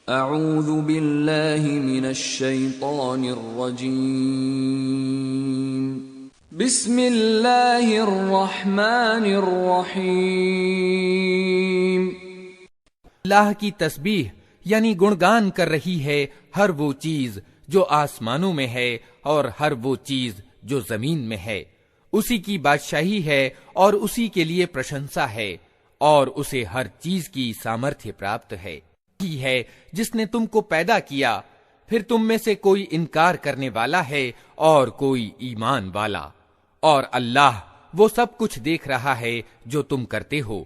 اعوذ باللہ من الشیطان الرجیم بسم اللہ الرحمن الرحیم۔ اللہ کی تسبیح یعنی گنگان کر رہی ہے ہر وہ چیز جو آسمانوں میں ہے اور ہر وہ چیز جو زمین میں ہے، اسی کی بادشاہی ہے اور اسی کے لیے پرشنسا ہے، اور اسے ہر چیز کی سامرتھیہ پراپت ہے۔ ہی ہے جس نے تم کو پیدا کیا، پھر تم میں سے کوئی انکار کرنے والا ہے اور کوئی ایمان والا، اور اللہ وہ سب کچھ دیکھ رہا ہے جو تم کرتے ہو۔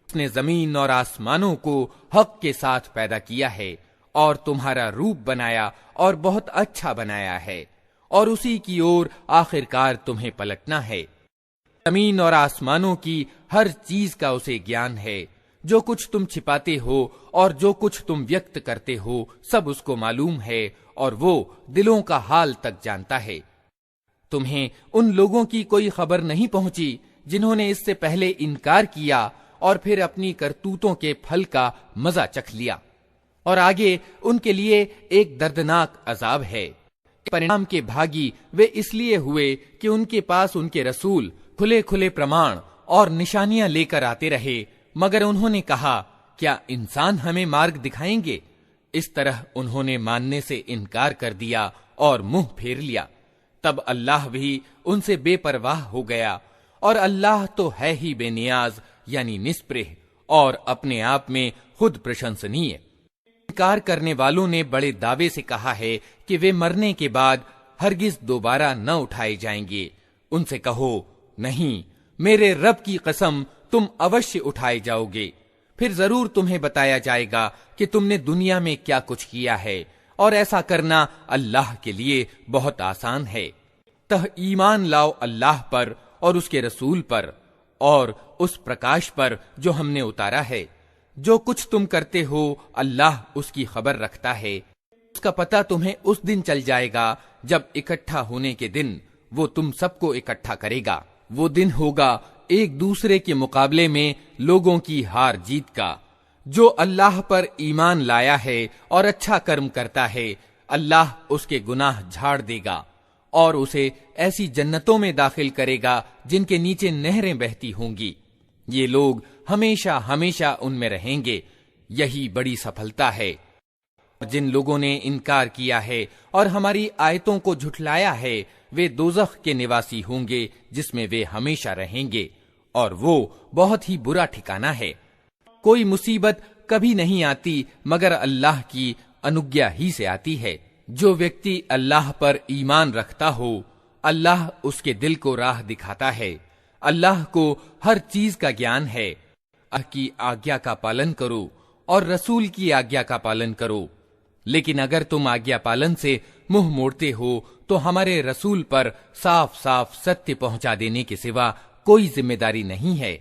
اس نے زمین اور آسمانوں کو حق کے ساتھ پیدا کیا ہے اور تمہارا روپ بنایا اور بہت اچھا بنایا ہے، اور اسی کی اور آخرکار تمہیں پلٹنا ہے۔ زمین اور آسمانوں کی ہر چیز کا اسے گیان ہے، جو کچھ تم چھپاتے ہو اور جو کچھ تم ویکت کرتے ہو سب اس کو معلوم ہے، اور وہ دلوں کا حال تک جانتا ہے۔ تمہیں ان لوگوں کی کوئی خبر نہیں پہنچی جنہوں نے اس سے پہلے انکار کیا اور پھر اپنی کرتوتوں کے پھل کا مزہ چکھ لیا، اور آگے ان کے لیے ایک دردناک عذاب ہے۔ پرینام کے بھاگی وہ اس لیے ہوئے کہ ان کے پاس ان کے رسول کھلے کھلے پرمان اور نشانیاں لے کر آتے رہے، مگر انہوں نے کہا کیا انسان ہمیں مارگ دکھائیں گے؟ اس طرح انہوں نے ماننے سے انکار کر دیا اور منہ پھیر لیا۔ تب اللہ بھی ان سے بے پرواہ ہو گیا، اور اللہ تو ہے ہی بے نیاز یعنی نسپرہ اور اپنے آپ میں خود پرشنسنیہ۔ انکار کرنے والوں نے بڑے دعوے سے کہا ہے کہ وہ مرنے کے بعد ہرگز دوبارہ نہ اٹھائے جائیں گے۔ ان سے کہو نہیں، میرے رب کی قسم تم اوشیہ اٹھائے جاؤ گے، پھر ضرور تمہیں بتایا جائے گا کہ تم نے دنیا میں کیا کچھ کیا ہے، اور ایسا کرنا اللہ کے لیے بہت آسان ہے۔ ایمان لاؤ اللہ پر اور اس کے رسول پر اور اس پرکاش پر جو ہم نے اتارا ہے۔ جو کچھ تم کرتے ہو اللہ اس کی خبر رکھتا ہے۔ اس کا پتہ تمہیں اس دن چل جائے گا جب اکٹھا ہونے کے دن وہ تم سب کو اکٹھا کرے گا۔ وہ دن ہوگا ایک دوسرے کے مقابلے میں لوگوں کی ہار جیت کا۔ جو اللہ پر ایمان لایا ہے اور اچھا کرم کرتا ہے، اللہ اس کے گناہ جھاڑ دے گا اور اسے ایسی جنتوں میں داخل کرے گا جن کے نیچے نہریں بہتی ہوں گی۔ یہ لوگ ہمیشہ ہمیشہ ان میں رہیں گے، یہی بڑی سفلتا ہے۔ جن لوگوں نے انکار کیا ہے اور ہماری آیتوں کو جھٹلایا ہے، وہ دوزخ کے نواسی ہوں گے جس میں وہ ہمیشہ رہیں گے، اور وہ بہت ہی برا ٹھکانہ ہے۔ کوئی مصیبت کبھی نہیں آتی مگر اللہ کی انگیا ہی سے آتی ہے۔ جو ویکتی اللہ پر ایمان رکھتا ہو، اللہ اس کے دل کو راہ دکھاتا ہے۔ اللہ کو ہر چیز کا گیان ہے۔ اللہ کی آگیا کا پالن کرو اور رسول کی آگیا کا پالن کرو، لیکن اگر تم آگیا پالن سے منہ موڑتے ہو تو ہمارے رسول پر صاف صاف ستیہ پہنچا دینے کے سوا کوئی ذمہ داری نہیں ہے۔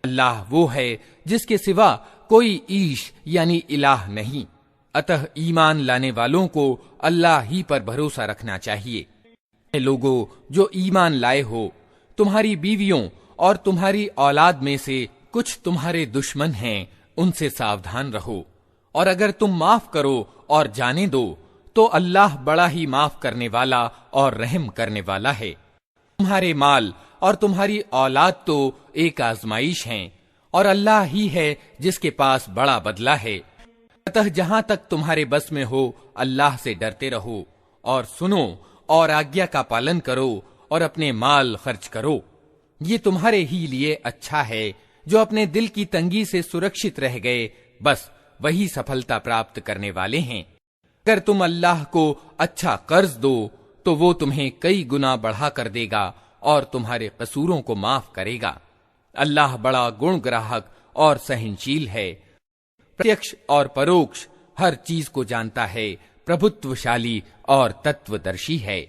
اللہ وہ ہے جس کے سوا کوئی ایش یعنی الہ نہیں، اتہ ایمان لانے والوں کو اللہ ہی پر بھروسہ رکھنا چاہیے۔ اے لوگو جو ایمان لائے ہو، تمہاری بیویوں اور تمہاری اولاد میں سے کچھ تمہارے دشمن ہیں، ان سے ساودھان رہو، اور اگر تم معاف کرو اور جانے دو تو اللہ بڑا ہی معاف کرنے والا اور رحم کرنے والا ہے۔ تمہارے مال اور تمہاری اولاد تو ایک آزمائش ہیں، اور اللہ ہی ہے جس کے پاس بڑا بدلہ ہے۔ اتہ جہاں تک تمہارے بس میں ہو اللہ سے ڈرتے رہو، اور سنو اور آگیا کا پالن کرو اور اپنے مال خرچ کرو۔ یہ تمہارے ہی لیے اچھا ہے۔ جو اپنے دل کی تنگی سے سرکشت رہ گئے، بس وہی سفلتا پراپت کرنے والے ہیں۔ اگر تم اللہ کو اچھا قرض دو تو وہ تمہیں کئی گنا بڑھا کر دے گا اور تمہارے قصوروں کو معاف کرے گا۔ اللہ بڑا گن گراہک اور سہنشیل ہے، پرتیکش اور پروکش ہر چیز کو جانتا ہے، پربھتوشالی اور تتو درشی ہے۔